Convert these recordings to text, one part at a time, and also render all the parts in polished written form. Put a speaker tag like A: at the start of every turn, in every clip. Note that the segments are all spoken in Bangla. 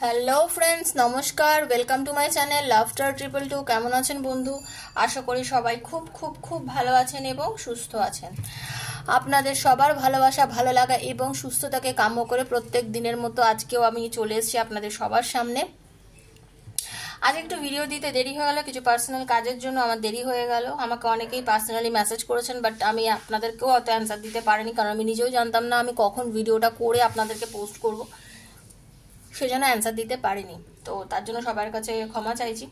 A: হ্যালো ফ্রেন্ডস, নমস্কার। Welcome to my channel laughter 222। কেমন আছেন বন্ধু? আশা করি সবাই খুব খুব খুব ভালো আছেন এবং সুস্থ আছেন। আপনাদের সবার ভালোবাসা, ভালো লাগা এবং সুস্থতাকে কাম্য করে প্রত্যেক দিনের মতো আজকেও আমি চলে এসেছি আপনাদের সবার সামনে। আজ একটু ভিডিও দিতে দেরি হয়ে গেল, কিছু পার্সোনাল কাজের জন্য আমার দেরি হয়ে গেল। আমাকে অনেকেই পার্সোনালি মেসেজ করেছেন, বাট আমি আপনাদেরকেও অত অ্যান্সার দিতে পারিনি, কারণ আমি নিজেও জানতাম না আমি কখন ভিডিওটা করে আপনাদেরকে পোস্ট করব, সেজন্য অ্যান্সার দিতে পারিনি। তো তার জন্য সবার কাছে ক্ষমা চাইছি।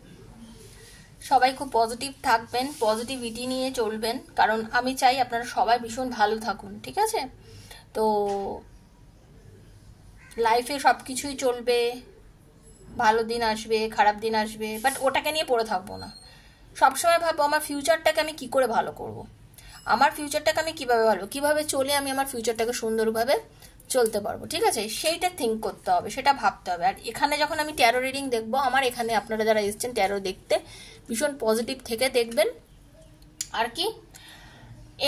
A: সবাই খুব পজিটিভ থাকবেন, পজিটিভিটি নিয়ে চলবেন, কারণ আমি চাই আপনারা সবাই ভীষণ ভালো থাকুন, ঠিক আছে? তো লাইফে সব কিছুই চলবে, ভালো দিন আসবে, খারাপ দিন আসবে, বাট ওটাকে নিয়ে পড়ে থাকবো না। সবসময় ভাববো আমার ফিউচারটাকে আমি কি করে ভালো করব, আমার ফিউচারটাকে আমি কিভাবে চলে আমি আমার ফিউচারটাকে সুন্দরভাবে চলতে পারবো, ঠিক আছে? সেইটা থিঙ্ক করতে হবে, সেটা ভাবতে হবে। আর এখানে যখন আমি ট্যারো রিডিং দেখবো, আমার এখানে আপনারা যারা এসেছেন ট্যারো দেখতে, ভীষণ পজিটিভ থেকে দেখবেন। আর কি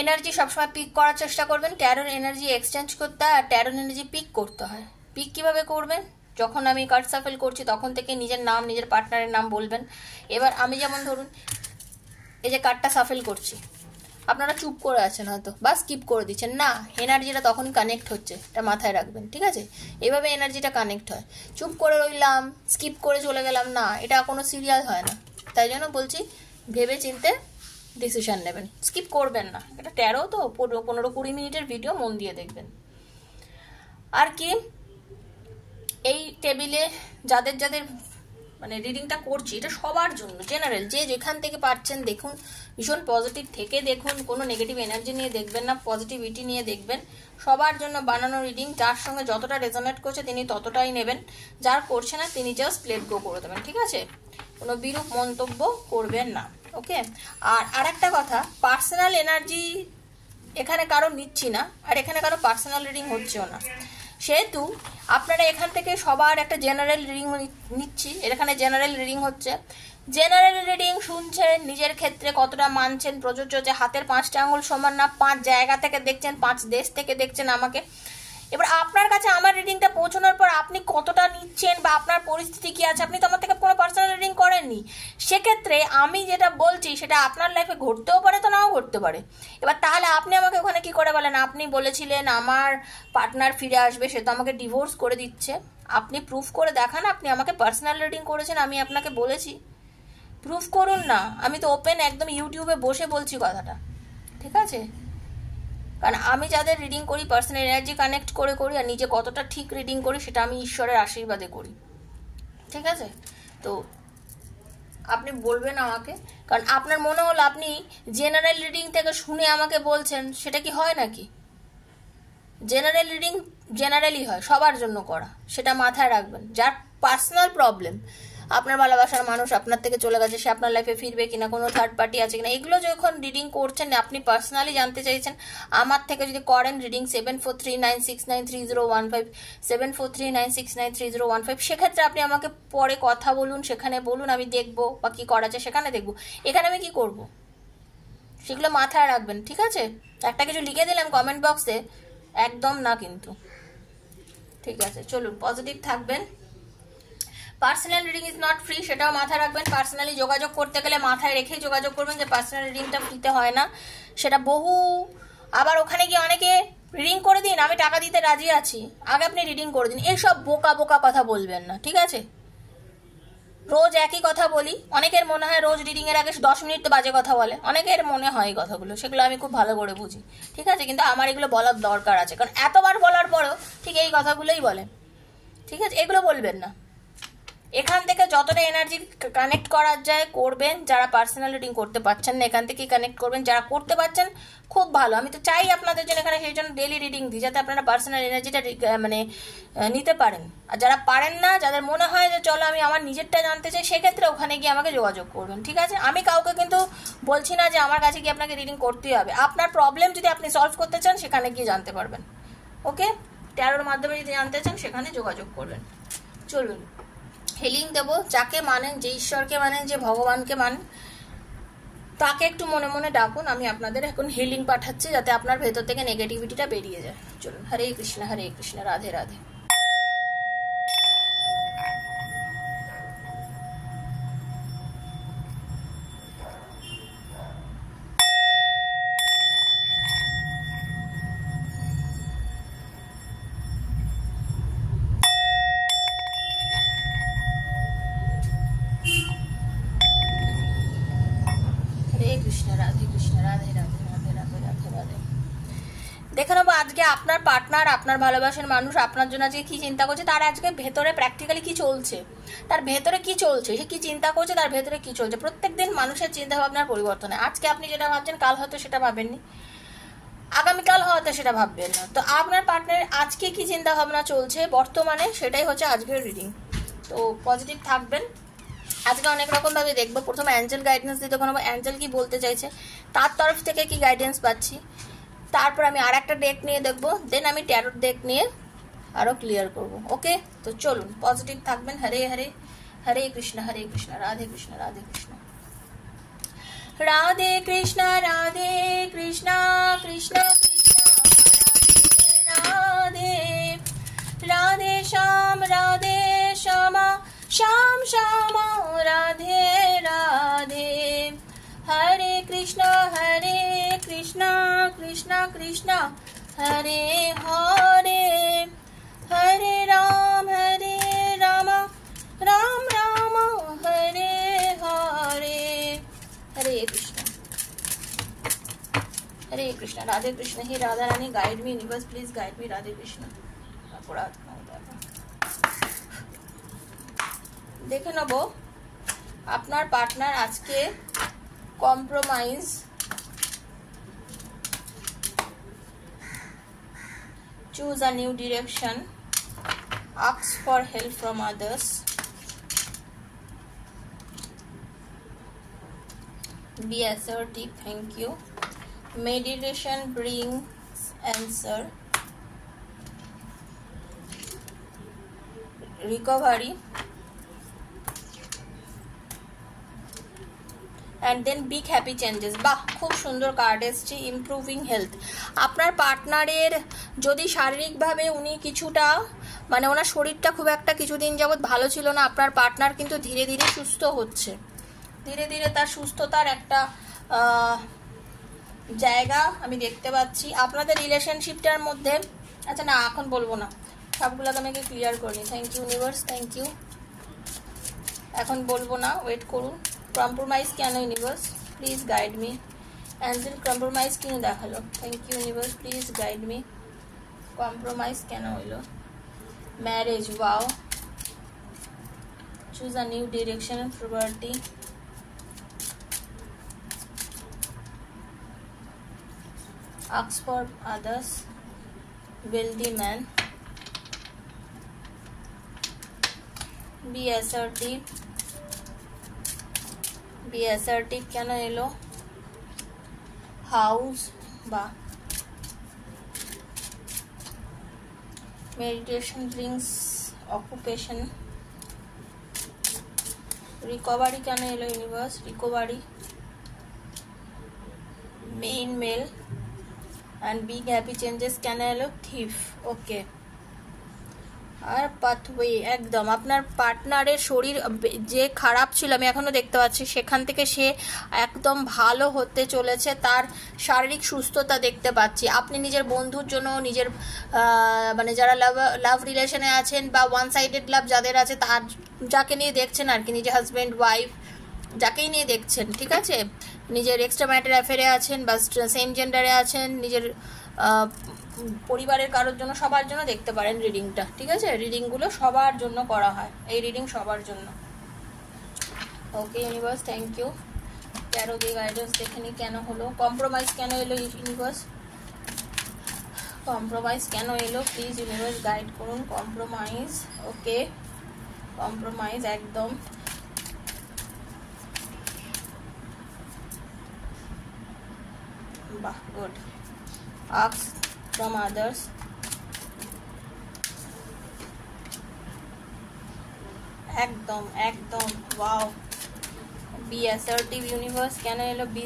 A: এনার্জি সবসময় পিক করার চেষ্টা করবেন। ট্যারোর এনার্জি এক্সচেঞ্জ করতে হয় আর ট্যারোর এনার্জি পিক করতে হয়। পিক কিভাবে করবেন? যখন আমি কার্ড সাফেল করছি তখন থেকে নিজের নাম, নিজের পার্টনারের নাম বলবেন। এবার আমি যেমন ধরুন এই যে কার্ডটা সাফেল করছি, আপনারা চুপ করে আছেন হয়তো বা স্কিপ করে দিচ্ছেন, না, এনার্জিটা তখনই কানেক্ট হচ্ছে, এটা মাথায় রাখবেন, ঠিক আছে? এভাবে এনার্জিটা কানেক্ট হয়। চুপ করে রইলাম, স্কিপ করে চলে গেলাম, না, এটা কোনো সিরিয়াল হয় না। তাই জন্য বলছি ভেবে চিন্তে ডিসিশন নেবেন, স্কিপ করবেন না। এটা ট্যারো তো 15-20 মিনিটের ভিডিও, মন দিয়ে দেখবেন। আর কি এই টেবিলে যাদের যাদের মানে রিডিংটা করছি, এটা সবার জন্য জেনারেল, যে যেখান থেকে পাচ্ছেন দেখুন, ভীষণ পজিটিভ থেকে দেখুন, কোনো নেগেটিভ এনার্জি নিয়ে দেখবেন না, পজিটিভিটি নিয়ে দেখবেন। সবার জন্য বানানো রিডিং, যার সঙ্গে যতটা রেজোনেট করছে তিনি ততটাই নেবেন, যার করছে না তিনি জাস্ট লেট গো করে দেবেন, ঠিক আছে? কোনো বিরূপ মন্তব্য করবেন না, ওকে? আর আরেকটা কথা, পার্সোনাল এনার্জি এখানে কারো নিচ্ছি না, আর এখানে কারো পার্সোনাল রিডিং হচ্ছেও না, সেহেতু আপনারা এখান থেকে সবার একটা জেনারেল রিডিং নিচ্ছি। এখানে জেনারেল রিডিং হচ্ছে, জেনারেল রিডিং শুনছেন, নিজের ক্ষেত্রে কতটা মানছেন প্রযোজ্য, যে হাতের 5টা আঙুল সমান না, 5 জায়গা থেকে দেখছেন, 5 দেশ থেকে দেখছেন আমাকে। এবার আপনার কাছে আমার রিডিংটা পৌঁছানোর পর আপনি কতটা নিচ্ছেন বা আপনার পরিস্থিতি কি আছে, আপনি তো আমার থেকে কোনো পার্সোনাল রিডিং করেননি, সেক্ষেত্রে আমি যেটা বলছি সেটা আপনার লাইফে ঘটতেও পারে, তো নাও ঘটতে পারে। এবার তাহলে আপনি আমাকে ওখানে কি করে বলেন আপনি বলেছিলেন আমার পার্টনার ফিরে আসবে, সে তো আমাকে ডিভোর্স করে দিচ্ছে। আপনি প্রুফ করে দেখান আপনি আমাকে পার্সোনাল রিডিং করেছেন, আমি আপনাকে বলেছি, প্রুফ করুন না। আমি তো ওপেন একদম ইউটিউবে বসে বলছি কথাটা, ঠিক আছে? কারণ আমি যাদের রিডিং করি পার্সোনাল এনার্জি কানেক্ট করে করি, আর নিজে কতটা ঠিক রিডিং করি সেটা আমি ঈশ্বরের আশীর্বাদে করি, ঠিক আছে? তো আপনি বলবেন আমাকে, কারণ আপনার মনে হলো আপনি জেনারেল রিডিং থেকে শুনে আমাকে বলছেন, সেটা কি হয় নাকি? জেনারেল রিডিং জেনারেলি হয়, সবার জন্য করা, সেটা মাথায় রাখবেন। যার পার্সোনাল প্রবলেম, আপনার ভালোবাসার মানুষ আপনার থেকে চলে গেছে, সে আপনার লাইফে ফিরবে কিনা, কোনো থার্ড পার্টি আছে কিনা, এগুলো যখন রিডিং করছেন আপনি পার্সোনালি জানতে চাইছেন, আমার থেকে যদি করেন রিডিং 7439693015 7439693015, সেক্ষেত্রে আপনি আমাকে পরে কথা বলুন, সেখানে বলুন, আমি দেখবো বা কি করা যায় সেখানে দেখবো। এখানে আমি কি করব সেগুলো মাথায় রাখবেন, ঠিক আছে? একটা কিছু লিখে দিলাম কমেন্ট বক্সে, একদম না কিন্তু, ঠিক আছে? চলুন পজিটিভ থাকবেন। Personal reading is not free, সেটাও মাথায় রাখবেন। পার্সোনালি যোগাযোগ করতে গেলে মাথায় রেখেই যোগাযোগ করবেন যে পার্সোনাল রিডিংটা ফ্রিতে হয় না, সেটা বহু। আবার ওখানে গিয়ে অনেকে রিডিং করে দিন, আমি টাকা দিতে রাজি আছি, আগে আপনি রিডিং করে দিন, এইসব বোকা বোকা কথা বলবেন না, ঠিক আছে? রোজ একই কথা বলি, অনেকের মনে হয় রোজ রিডিং এর আগে 10 মিনিট তো বাজে কথা বলে, অনেকের মনে হয় এই কথাগুলো, সেগুলো আমি খুব ভালো করে বুঝি, ঠিক আছে? কিন্তু আমার এগুলো বলার দরকার আছে, কারণ এতবার বলার পরেও ঠিক এই কথাগুলোই বলেন, ঠিক আছে? এগুলো বলবেন না। এখান থেকে যতটা এনার্জি কানেক্ট করা যায় করবেন। যারা পার্সোনাল রিডিং করতে পারছেন না এখান থেকেই কানেক্ট করবেন, যারা করতে পারছেন খুব ভালো। আমি তো চাই আপনাদের জন্য এখানে সেই জন্য ডেলি রিডিং দিই, যাতে আপনারা পার্সোনাল এনার্জিটা মানে নিতে পারেন। আর যারা পারেন না, যাদের মনে হয় যে চলো আমি আমার নিজেরটা জানতে চাই, সেক্ষেত্রে ওখানে গিয়ে আমাকে যোগাযোগ করবেন, ঠিক আছে? আমি কাউকে কিন্তু বলছি না যে আমার কাছে গিয়ে আপনাকে রিডিং করতেই হবে। আপনার প্রবলেম যদি আপনি সলভ করতে চান সেখানে গিয়ে জানতে পারবেন, ওকে? ট্যারোর মাধ্যমে যদি জানতে চান সেখানে যোগাযোগ করবেন। চলুন হিলিং দেবো। যাকে মানেন, যে ঈশ্বরকে মানেন, যে ভগবানকে মানেন, তাকে একটু মনে মনে ডাকুন। আমি আপনাদের এখন হিলিং পাঠাচ্ছি, যাতে আপনার ভেতর থেকে নেগেটিভিটিটা বেরিয়ে যায়। চলুন, হরে কৃষ্ণ রাধে রাধে। আপনার পার্টনার, আপনার ভালোবাসার মানুষ আপনার জন্য আজকে কী চিন্তা করছে, তার আজকে ভেতরে প্র্যাকটিক্যালি কী চলছে, তার ভেতরে কী চলছে, সে কী চিন্তা করছে, তার ভেতরে কী চলছে। প্রত্যেক দিন মানুষের চিন্তাভাবনার পরিবর্তন হয়। আজকে আপনি যেটা ভাবছেন কাল হয়তো সেটা ভাবেননি, আগামীকাল হয়তো সেটা ভাববেন না। তো আপনার পার্টনারের আজকে কী চিন্তাভাবনা চলছে বর্তমানে, সেটাই হচ্ছে আজকের রিডিং। তো পজিটিভ থাকবেন। আজকে অনেক রকমভাবে দেখবো। প্রথমে অ্যাঞ্জেল গাইডেন্স দিতে কোনো অ্যাঞ্জেল কি বলতে চাইছে, তার তরফ থেকে কি গাইডেন্স পাচ্ছি, তারপর আমি আর একটা ডেক নিয়ে দেখবো, দেন আমি ট্যারোট ডেক নিয়ে আরও ক্লিয়ার করব। ওকে, তো চলুন পজিটিভ থাকবেন। হরে হরে, হরে কৃষ্ণ রাধে কৃষ্ণ রাধে কৃষ্ণ, রাধে কৃষ্ণ রাধে কৃষ্ণ, কৃষ্ণ কৃষ্ণ রাধে রাধে, রাধে শ্যামা শ্যাম শ্যামা, রাধে রাধে। হরে কৃষ্ণ কৃষ্ণ কৃষ্ণ হরে হরে, হরে রাম রাম রাম হরে হরে। हरे कृष्ण राधे कृष्ण। हे Radha Rani, guide me universe, please guide me. Radhe Krishna. দেখে নেব আপনার পার্টনার আজকে compromise, choose a new direction, ask for help from others, be assertive, thank you, meditation brings answer, recovery, and then big happy changes। বাহ, খুব সুন্দর কার্ড এসছে, ইমপ্রুভিং হেলথ। আপনার পার্টনারের যদি শারীরিকভাবে উনি কিছুটা মানে ওনার শরীরটা খুব একটা কিছুদিন যাবৎ ভালো ছিল না, আপনার পার্টনার কিন্তু ধীরে ধীরে সুস্থ হচ্ছে, ধীরে ধীরে তার সুস্থতার একটা জায়গা আমি দেখতে পাচ্ছি আপনাদের রিলেশনশিপটার মধ্যে। আচ্ছা না, এখন বলবো না, সবগুলোকে আমাকে ক্লিয়ার করিনি। Thank you universe, thank you. এখন বলবো না, ওয়েট করুন। কম্প্রোমাইজ কেন universe, please guide me. Angel compromise কেন দেখালো, thank you universe, please guide me. Compromise কেন হইলো, marriage, wow. Choose a new direction, property, ask for others, wealthy man, be assertive, কেন এলো, হাউস বা meditation brings occupation, recovery কেন এলো universe, recovery, main male, and big happy changes কেন এলো, thief। ওকে, আর পাথওয়ে একদম আপনার পার্টনারের শরীর যে খারাপ ছিল আমি এখনো দেখতে পাচ্ছি, সেখান থেকে সে একদম ভালো হতে চলেছে, তার শারীরিক সুস্থতা দেখতে পাচ্ছি। আপনি নিজের বন্ধুর জন্য, নিজের মানে যারা লাভ রিলেশনে আছেন বা ওয়ান সাইডেড লাভ যাদের আছে, তার যাকে নিয়ে দেখছেন আর কি, নিজের হাজব্যান্ড ওয়াইফ যাকেই নিয়ে দেখছেন, ঠিক আছে, নিজের এক্সট্রা ম্যারিটাল অ্যাফেয়ারে আছেন বা সেম জেন্ডারে আছেন, নিজের পরিবারের কারোর জন্য, সবার জন্য দেখতে পারেন রিডিংটা, ঠিক আছে। রিডিংগুলো সবার জন্য করা হয়, এই রিডিং সবার জন্য। Okay universe, thank you. Taro দিয়ে গাইডেন্স দেখে নি কেন হলো, কম্প্রোমাইজ কেন এলো ইউনিভার্স, কম্প্রোমাইজ কেন এলো, প্লিজ ইউনিভার্স গাইড করুন। কম্প্রোমাইজ, ওকে, কম্প্রোমাইজ একদম। বাহ, গুড। ask from others, একদম একদম, ওয়াও। বি অ্যাসার্টিভ ইউনিভার্স কেন এলো, বি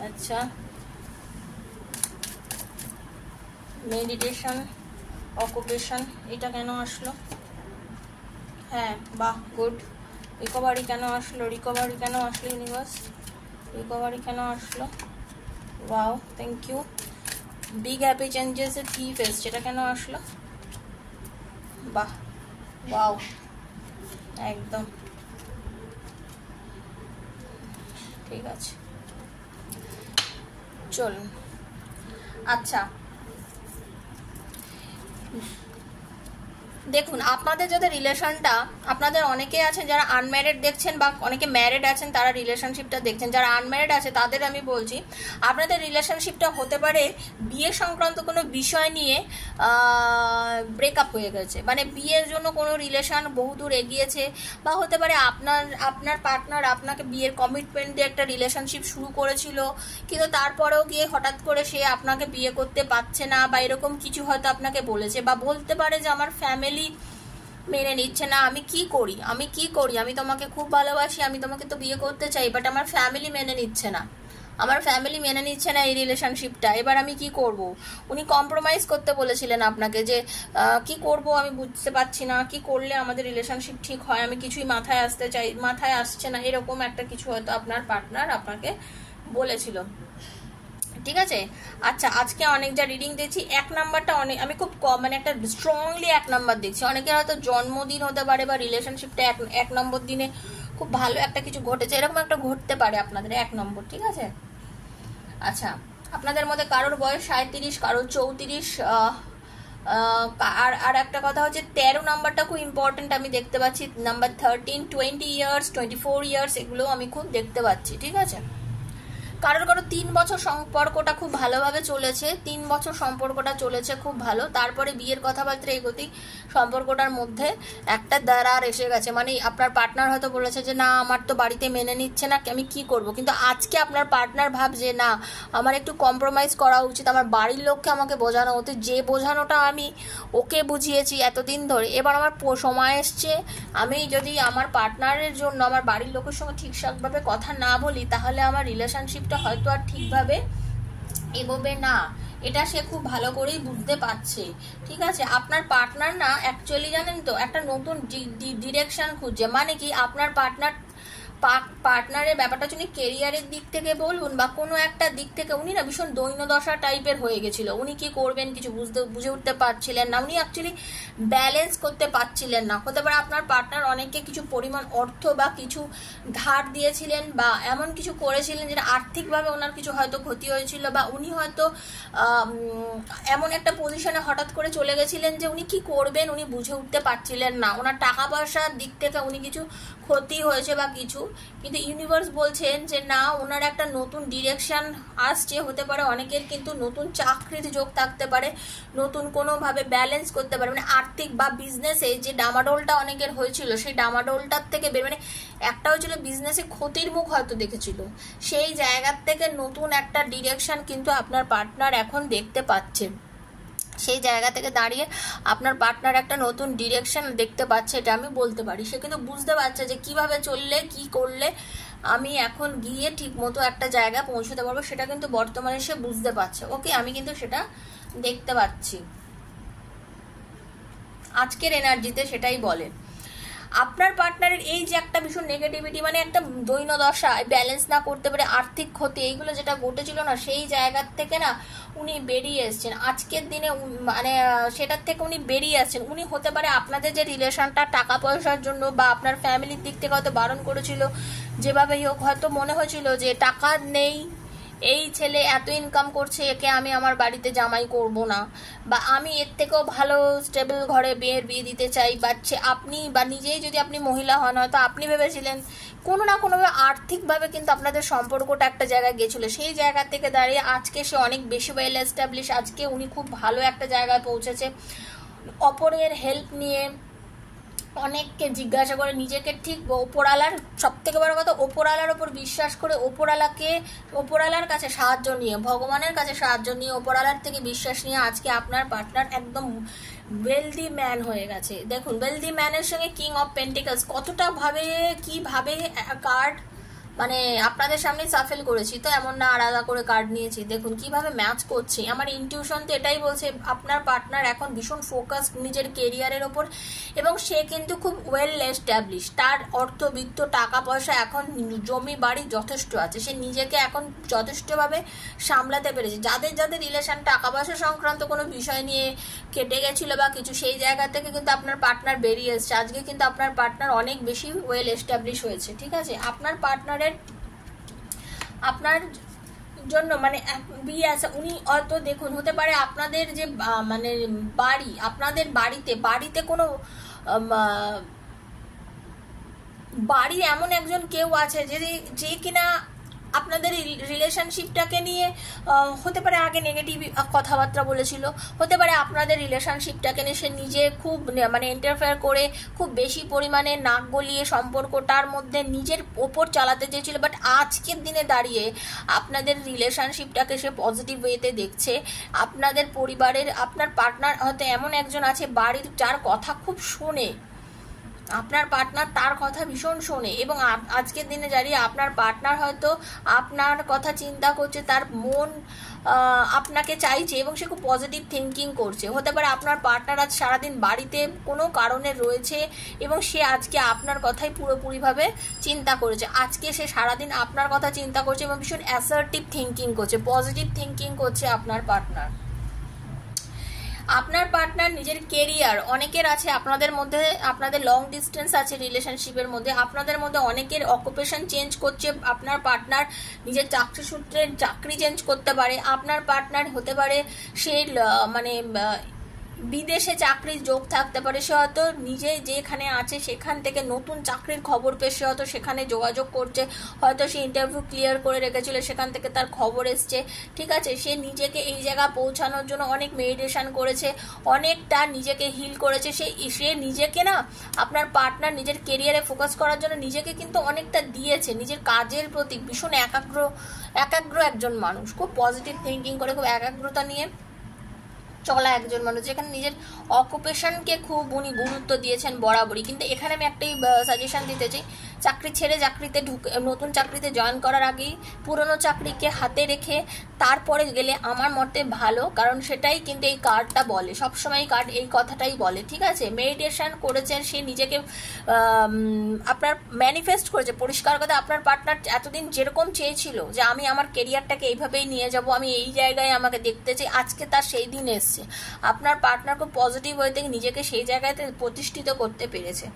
A: আচ্ছা, মেডিটেশন, অকুপেশন, এটা কেন আসলো, হ্যাঁ বাহ, গুড। রিকভারি কেন আসলো, রিকভারি কেন আসলো ইউনিভার্স, রিকভারি কেন আসলো, wow, thank you. Big happy changes a thief এসছে, এটা কেন আসলো, বাহ, ওয়াও, একদম ঠিক আছে, চলুন। আচ্ছা, দেখুন, আপনাদের যাদের রিলেশনটা, আপনাদের অনেকে আছেন যারা আনম্যারিড দেখছেন বা অনেকে ম্যারিড আছেন তারা রিলেশনশিপটা দেখছেন। যারা আনম্যারিড আছে তাদের আমি বলছি, আপনাদের রিলেশনশিপটা হতে পারে বিয়ে সংক্রান্ত কোনো বিষয় নিয়ে ব্রেকআপ হয়ে গেছে, মানে বিয়ের জন্য কোনো রিলেশন বহুদূর এগিয়েছে, বা হতে পারে আপনার পার্টনার আপনাকে বিয়ের কমিটমেন্ট দিয়ে একটা রিলেশনশিপ শুরু করেছিল, কিন্তু তারপরেও গিয়ে হঠাৎ করে সে আপনাকে বিয়ে করতে পারছে না, বা এরকম কিছু হয়তো আপনাকে বলেছে, বা বলতে পারে যে আমার ফ্যামিলি মেনে নিচ্ছে না, আমি কি করি, আমি তোমাকে খুব ভালোবাসি, আমি তোমাকে তো বিয়ে করতে চাই, বাট আমার ফ্যামিলি মেনে নিচ্ছে না, এই রিলেশনশিপটা, এবার আমি কি করব। উনি কম্প্রোমাইজ করতে বলেছিলেন আপনাকে যে কি করব আমি বুঝতে পারছি না, কি করলে আমাদের রিলেশনশিপ ঠিক হয়, আমি কিছুই মাথায় আসছে না, এরকম একটা কিছু হয়তো আপনার পার্টনার আপনাকে বলেছিল। ঠিক আছে, আচ্ছা, আজকে অনেক যা রিডিং দিচ্ছি, 1 নাম্বারটা আমি খুব কম, মানে একটা স্ট্রংলি 1 নাম্বার দেখছি। অনেকের হয়তো জন্মদিন হতে পারে বা রিলেশনশিপটা 1 নম্বর দিনে খুব ভালো একটা কিছু ঘটেছে, এরকম একটা ঘটতে পারে আপনাদের 1 নম্বর। ঠিক আছে, আচ্ছা, আপনাদের মধ্যে কারোর বয়স 37, কারোর 34, আর একটা কথা হচ্ছে 13 নাম্বারটা খুব ইম্পর্টেন্ট আমি দেখতে পাচ্ছি, নাম্বার 13, 20 ইয়ার্স, 24 ইয়ার্স, এগুলো আমি খুব দেখতে পাচ্ছি। ঠিক আছে, কারোর 3 বছর সম্পর্কটা খুব ভালোভাবে চলেছে, 3 বছর সম্পর্কটা চলেছে খুব ভালো, তারপরে বিয়ের কথাবার্তা এগোতে সম্পর্কটার মধ্যে একটা দাঁড়ার এসে গেছে, মানে আপনার পার্টনার হয়তো বলেছে যে না আমার তো বাড়িতে মেনে নিচ্ছে না, আমি কি করব, কিন্তু আজকে আপনার পার্টনার ভাবছে না আমার একটু কম্প্রোমাইজ করা উচিত, আমার বাড়ির লোককে আমাকে বোঝানো উচিত, যে বোঝানোটা আমি ওকে বুঝিয়েছি এতদিন ধরে, এবার আমার সময় এসছে, আমি যদি আমার পার্টনারের জন্য আমার বাড়ির লোকের সঙ্গে ঠিকঠাকভাবে কথা না বলি, তাহলে আমার রিলেশনশিপ হয়তো আর ঠিকভাবে এগোবে না, এটা সে খুব ভালো করেই বুঝতে পারছে। ঠিক আছে, আপনার পার্টনার না অ্যাকচুয়ালি জানেন তো একটা নতুন ডিরেকশন খুঁজছে, মানে কি আপনার পার্টনারের ব্যাপারটা যদি কেরিয়ারের দিক থেকে বলুন বা কোনো একটা দিক থেকে, উনি না ভীষণ দৈন্যদশা টাইপের হয়ে গেছিল, উনি কি করবেন কিছু বুঝে উঠতে পারছিলেন না, উনি অ্যাকচুয়ালি ব্যালেন্স করতে পারছিলেন না। হতে পারে আপনার পার্টনার অনেককে কিছু পরিমাণ অর্থ বা কিছু ধার দিয়েছিলেন বা এমন কিছু করেছিলেন যেটা আর্থিকভাবে ওনার কিছু হয়তো ক্ষতি হয়েছিল, বা উনি হয়তো এমন একটা পজিশনে হঠাৎ করে চলে গেছিলেন যে উনি কি করবেন উনি বুঝে উঠতে পারছিলেন না, ওনার টাকা পয়সার দিক থেকে উনি কিছু ক্ষতি হয়েছে বা কিছু, কিন্তু ইউনিভার্স বলছেন যে না ওনার একটা নতুন ডিরেকশন আসছে, হতে পারে অনেকের কিন্তু নতুন চাকরির যোগ থাকতে পারে, নতুন কোনোভাবে ব্যালেন্স করতে পারে, মানে আর্থিক বা বিজনেসে যে ডামাডোলটা অনেকের হয়েছিল সেই ডামাডোলটার থেকে মানে একটা হয়েছিল বিজনেসে ক্ষতির মুখ হয়তো দেখেছিল, সেই জায়গার থেকে নতুন একটা ডিরেকশন কিন্তু আপনার পার্টনার এখন দেখতে পাচ্ছেন, সেই জায়গা থেকে দাঁড়িয়ে আপনার পার্টনার একটা নতুন ডিরেকশন দেখতে পাচ্ছে, এটা আমি বলতে পারি। সে কিন্তু বুঝতে পারছে যে কিভাবে চললে কি করলে আমি এখন গিয়ে ঠিক মতো একটা জায়গায় পৌঁছতে পারবো, সেটা কিন্তু বর্তমানে সে বুঝতে পারছে। ওকে, আমি কিন্তু সেটা দেখতে পাচ্ছি আজকের এনার্জিতে, সেটাই বলে। আপনার পার্টনারের এই যে একটা ভীষণ নেগেটিভিটি, মানে একটা দৈন্যদশা, ব্যালেন্স না করতে পারে, আর্থিক ক্ষতি, এইগুলো যেটা ঘটেছিল না, সেই জায়গার থেকে না উনি বেরিয়ে এসছেন আজকের দিনে, মানে সেটার থেকে উনি বেরিয়ে আসছেন। উনি হতে পারে আপনাদের যে রিলেশনটা টাকা পয়সার জন্য বা আপনার ফ্যামিলির দিক থেকে হয়তো বারণ করেছিল, যেভাবেই হোক হয়তো মনে হয়েছিল যে টাকা নেই, এই ছেলে এত ইনকাম করছে, একে আমি আমার বাড়িতে জামাই করব না, বা আমি এর থেকেও ভালো স্টেবল ঘরে বিয়ে দিতে চাই, বাচ্চা আপনি বা নিজেই যদি আপনি মহিলা হন হয়তো আপনি ভেবেছিলেন কোনো না কোনোভাবে আর্থিকভাবে কিন্তু আপনাদের সম্পর্কটা একটা জায়গায় গেছিলো, সেই জায়গা থেকে দাঁড়িয়ে আজকে সে অনেক বেশি ওয়েল এস্টাবলিশ, আজকে উনি খুব ভালো একটা জায়গায় পৌঁছেছে, অপরের হেল্প নিয়ে অনেককে জিজ্ঞাসা করে নিজেকে ঠিক ওপরওয়ালার, সব থেকে বড় কথা ওপরওয়ালার ওপর বিশ্বাস করে, ওপরওয়ালার কাছে সাহায্য নিয়ে, ভগবানের কাছে সাহায্য নিয়ে, ওপরওয়ালার থেকে বিশ্বাস নিয়ে আজকে আপনার পার্টনার একদম ওয়েলদি ম্যান হয়ে গেছে। দেখুন ওয়েলদি ম্যানের সঙ্গে কিং অফ পেন্টিকলস কতটা ভাবে কিভাবে কার্ড, মানে আপনাদের সামনে সাফেল করেছি তো, এমন না আলাদা করে কার্ড নিয়েছি, দেখুন কিভাবে ম্যাচ করছে। আমার ইনটিউশন তো এটাই বলছে আপনার পার্টনার এখন ভীষণ ফোকাসড নিজের কেরিয়ারের ওপর, এবং সে কিন্তু খুব ওয়েল এস্টাবলিশ, তার অর্থবিত্ত টাকা পয়সা এখন জমি বাড়ি যথেষ্ট আছে, সে নিজেকে এখন যথেষ্টভাবে সামলাতে পেরেছে। যাদের যাদের রিলেশন টাকা পয়সা সংক্রান্ত কোনো বিষয় নিয়ে কেটে গেছিল বা কিছু, সেই জায়গা থেকে কিন্তু আপনার পার্টনার বেরিয়ে এসছে, আজকে কিন্তু আপনার পার্টনার অনেক বেশি ওয়েল এস্টাবলিশ হয়েছে। ঠিক আছে, আপনার পার্টনারের আপনার জন্য মানে বি আছে উনি হয়তো দেখুন হতে পারে আপনাদের যে মানে বাড়ি, আপনাদের বাড়িতে কোনো বাড়ির এমন একজন কেউ আছে যে কিনা আপনাদের রিলেশনশিপটাকে নিয়ে হতে পারে আগে নেগেটিভ কথাবার্তা বলেছিল, হতে পারে আপনাদের রিলেশনশিপটাকে নিয়ে সে নিজে খুব মানে ইন্টারফেয়ার করে খুব বেশি পরিমাণে নাক গলিয়ে সম্পর্কটার মধ্যে নিজের ওপর চালাতে চেয়েছিল। বাট আজকের দিনে দাঁড়িয়ে আপনাদের রিলেশনশিপটাকে সে পজিটিভ ওয়েতে দেখছে। আপনাদের পরিবারের আপনার পার্টনার হয়তো এমন একজন আছে বাড়ির যার কথা খুব শোনে, আপনার পার্টনার তার কথা ভীষণ শোনে, এবং আজকের দিনে দাঁড়িয়ে আপনার পার্টনার হয়তো আপনার কথা চিন্তা করছে, তার মন আপনাকে চাইছে এবং সে খুব পজিটিভ থিঙ্কিং করছে। হতে পারে আপনার পার্টনার আজ সারাদিন বাড়িতে কোনো কারণে রয়েছে এবং সে আজকে আপনার কথাই পুরোপুরিভাবে চিন্তা করেছে, আজকে সে সারাদিন আপনার কথা চিন্তা করছে এবং ভীষণ অ্যাসার্টিভ থিঙ্কিং করছে, পজিটিভ থিঙ্কিং করছে আপনার পার্টনার। আপনার পার্টনার নিজের কেরিয়ার, অনেকের আছে আপনাদের মধ্যে, আপনাদের লং ডিস্টেন্স আছে রিলেশনশিপের মধ্যে, আপনাদের মধ্যে অনেকের অকুপেশন চেঞ্জ করছে, আপনার পার্টনার নিজের চাকরি সূত্রে চাকরি চেঞ্জ করতে পারে, আপনার পার্টনার হতে পারে সে মানে বিদেশে চাকরির যোগ থাকতে পারে, সে হয়তো নিজে যেখানে আছে সেখান থেকে নতুন চাকরির খবর পেয়ে সে হয়তো সেখানে যোগাযোগ করছে, হয়তো সে ইন্টারভিউ ক্লিয়ার করে রেখেছিল সেখান থেকে তার খবর এসছে, ঠিক আছে, সে নিজেকে এই জায়গা পৌঁছানোর জন্য অনেক মেডিটেশন করেছে, অনেকটা নিজেকে হিল করেছে, সে নিজেকে না আপনার পার্টনার নিজের কেরিয়ারে ফোকাস করার জন্য নিজেকে কিন্তু অনেকটা দিয়েছে, নিজের কাজের প্রতি ভীষণ একাগ্র একজন মানুষ, খুব পজিটিভ থিঙ্কিং করে খুব একাগ্রতা নিয়ে চলা একজন মানুষ, যেখানে নিজের অকুপেশনকে খুব উনি গুরুত্ব দিয়েছেন বরাবরই। কিন্তু এখানে আমি একটাই সাজেশন দিতে চাই, চাকরি ছেড়ে চাকরিতে নতুন চাকরিতে জয়েন করার আগেই পুরনো চাকরিকে হাতে রেখে তারপরে গেলে আমার মতে ভালো, কারণ সেটাই কিন্তু এই কার্ডটা বলে, সবসময় কার্ড এই কথাটাই বলে, ঠিক আছে। মেডিটেশন করেছেন, সে নিজেকে আপনার ম্যানিফেস্ট করেছে, পরিষ্কার কথা আপনার পার্টনার এতদিন যেরকম চেয়েছিল যে আমি আমার কেরিয়ারটাকে এইভাবেই নিয়ে যাব, আমি এই জায়গায় আমাকে দেখতে চাই, আজকে তার সেই দিন এসছে। আপনার পার্টনার খুব পজিটিভ হয়ে থেকে নিজেকে সেই জায়গাতে প্রতিষ্ঠিত করতে পেরেছে,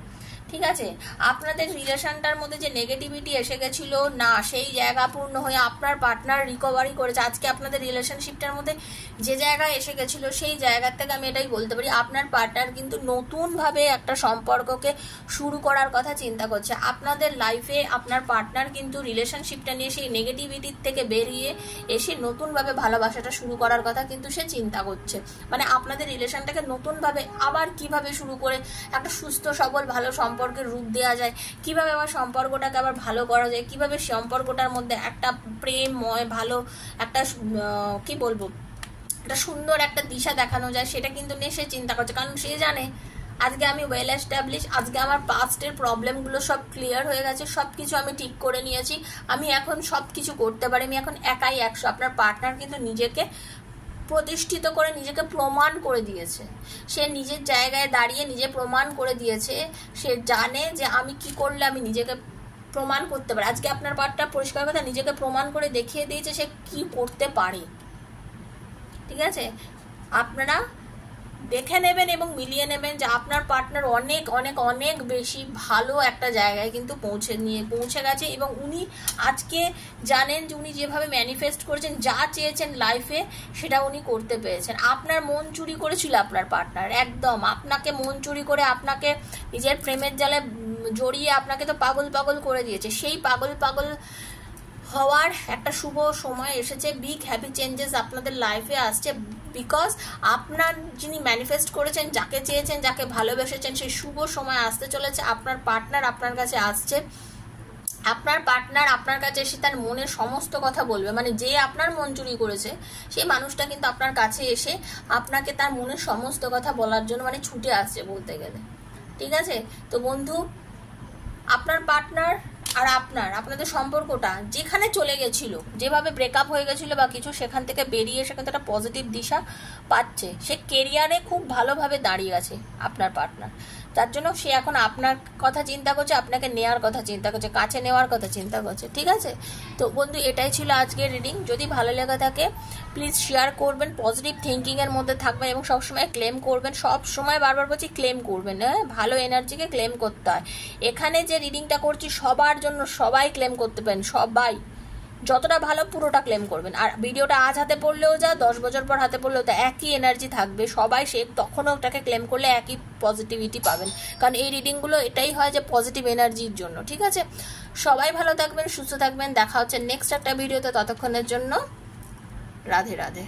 A: ঠিক আছে। আপনাদের রিলেশনটার মধ্যে যে নেগেটিভিটি এসে গেছিল না, সেই জায়গা পূর্ণ হয়ে আপনার পার্টনার রিকভারি করেছে। আজকে আপনাদের রিলেশনশিপটার মধ্যে যে জায়গায় এসে গেছিল সেই জায়গার থেকে আমি এটাই বলতে পারি আপনার পার্টনার কিন্তু নতুনভাবে একটা সম্পর্ককে শুরু করার কথা চিন্তা করছে। আপনাদের লাইফে আপনার পার্টনার কিন্তু রিলেশনশিপটা নিয়ে সেই নেগেটিভিটির থেকে বেরিয়ে এসে নতুনভাবে ভালোবাসাটা শুরু করার কথা কিন্তু সে চিন্তা করছে, মানে আপনাদের রিলেশনটাকে নতুনভাবে আবার কিভাবে শুরু করে একটা সুস্থ সবল ভালো সম্পর্কের রূপ দেওয়া যায়, কিভাবে আবার সম্পর্কটাকে আবার ভালো করা যায়, কিভাবে সম্পর্কটার মধ্যে একটা প্রেমময় ভালো একটা কি বলবো একটা সুন্দর একটা দিশা দেখানো যায়, সেটা কিন্তু নিয়ে সে চিন্তা করছে। কারণ সে জানে আজকে আমি ওয়েল এস্টাবলিশ, আজকে আমার পাস্টের প্রবলেমগুলো সব ক্লিয়ার হয়ে গেছে, সব কিছু আমি ঠিক করে নিয়েছি, আমি এখন সব কিছু করতে পারি, আমি এখন একাই 100। আপনার পার্টনার কিন্তু নিজেকে প্রতিষ্ঠিত করে নিজেকে প্রমাণ করে দিয়েছে, সে নিজের জায়গায় দাঁড়িয়ে নিজে প্রমাণ করে দিয়েছে, সে জানে যে আমি কি করলে আমি নিজেকে প্রমাণ করতে পারি। আজকে আপনার পার্টনার পরিষ্কার কথা নিজেকে প্রমাণ করে দেখিয়ে দিয়েছে সে কি করতে পারে, ঠিক আছে। আপনারা দেখে নেবেন এবং মিলিয়ে নেবেন যে আপনার পার্টনার অনেক অনেক অনেক বেশি ভালো একটা জায়গায় কিন্তু পৌঁছে গেছে, এবং উনি আজকে জানেন যে উনি যেভাবে ম্যানিফেস্ট করেছেন, যা চেয়েছেন লাইফে সেটা উনি করতে পেরেছেন। আপনার মন চুরি করেছিল আপনার পার্টনার, একদম আপনাকে মন চুরি করে আপনাকে নিজের প্রেমের জালে জড়িয়ে আপনাকে তো পাগল পাগল করে দিয়েছে। সেই পাগল হওয়ার একটা শুভ সময় এসেছে, বিগ হ্যাপি চেঞ্জেস আপনাদের লাইফে আসছে, বিকজ আপনার যিনি ম্যানিফেস্ট করেছেন, যাকে চেয়েছেন, যাকে ভালোবেসেছেন, সেই শুভ সময় আসতে চলেছে। আপনার পার্টনার আপনার কাছে আসছে, আপনার পার্টনার আপনার কাছে এসে তার মনের সমস্ত কথা বলবে, মানে যে আপনার মন চুরি করেছে সেই মানুষটা কিন্তু আপনার কাছে এসে আপনাকে তার মনের সমস্ত কথা বলার জন্য মানে ছুটে আসছে বলতে গেলে, ঠিক আছে। তো বন্ধু, আপনার পার্টনার আর আপনাদের সম্পর্কটা যেখানে চলে গেছিল, যেভাবে ব্রেকআপ হয়ে গেছিল বা কিছু, সেখান থেকে বেরিয়ে সেখান থেকে একটা পজিটিভ দিশা পাচ্ছে, সে কেরিয়ারে খুব ভালোভাবে দাঁড়িয়ে আছে আপনার পার্টনার, তার জন্য সে এখন আপনার কথা চিন্তা করছে, আপনাকে নেওয়ার কথা চিন্তা করছে, কাছে নেওয়ার কথা চিন্তা করছে, ঠিক আছে। তো বন্ধু, এটাই ছিল আজকের রিডিং। যদি ভালো লেগে থাকে প্লিজ শেয়ার করবেন, পজিটিভ থিঙ্কিংয়ের মধ্যে থাকবেন এবং সবসময় ক্লেম করবেন, সবসময় বারবার বলছি ক্লেম করবেন, হ্যাঁ, ভালো এনার্জিকে ক্লেম করতে হয়। এখানে যে রিডিংটা করছি সবার জন্য, সবাই ক্লেম করতে পারেন, সবাই, যতটা ভালো পুরোটা ক্লেম করবেন। আর ভিডিওটা আজ হাতে পড়লেও যা 10 বছর পর হাতে পড়লেও তা একই এনার্জি থাকবে, সবাই সে তখনও ওটাকে ক্লেম করলে একই পজিটিভিটি পাবেন, কারণ এই রিডিংগুলো এটাই হয় যে পজিটিভ এনার্জির জন্য। ঠিক আছে, সবাই ভালো থাকবেন, সুস্থ থাকবেন, দেখা হচ্ছে নেক্সট একটা ভিডিওতে। ততক্ষণের জন্য রাধে রাধে।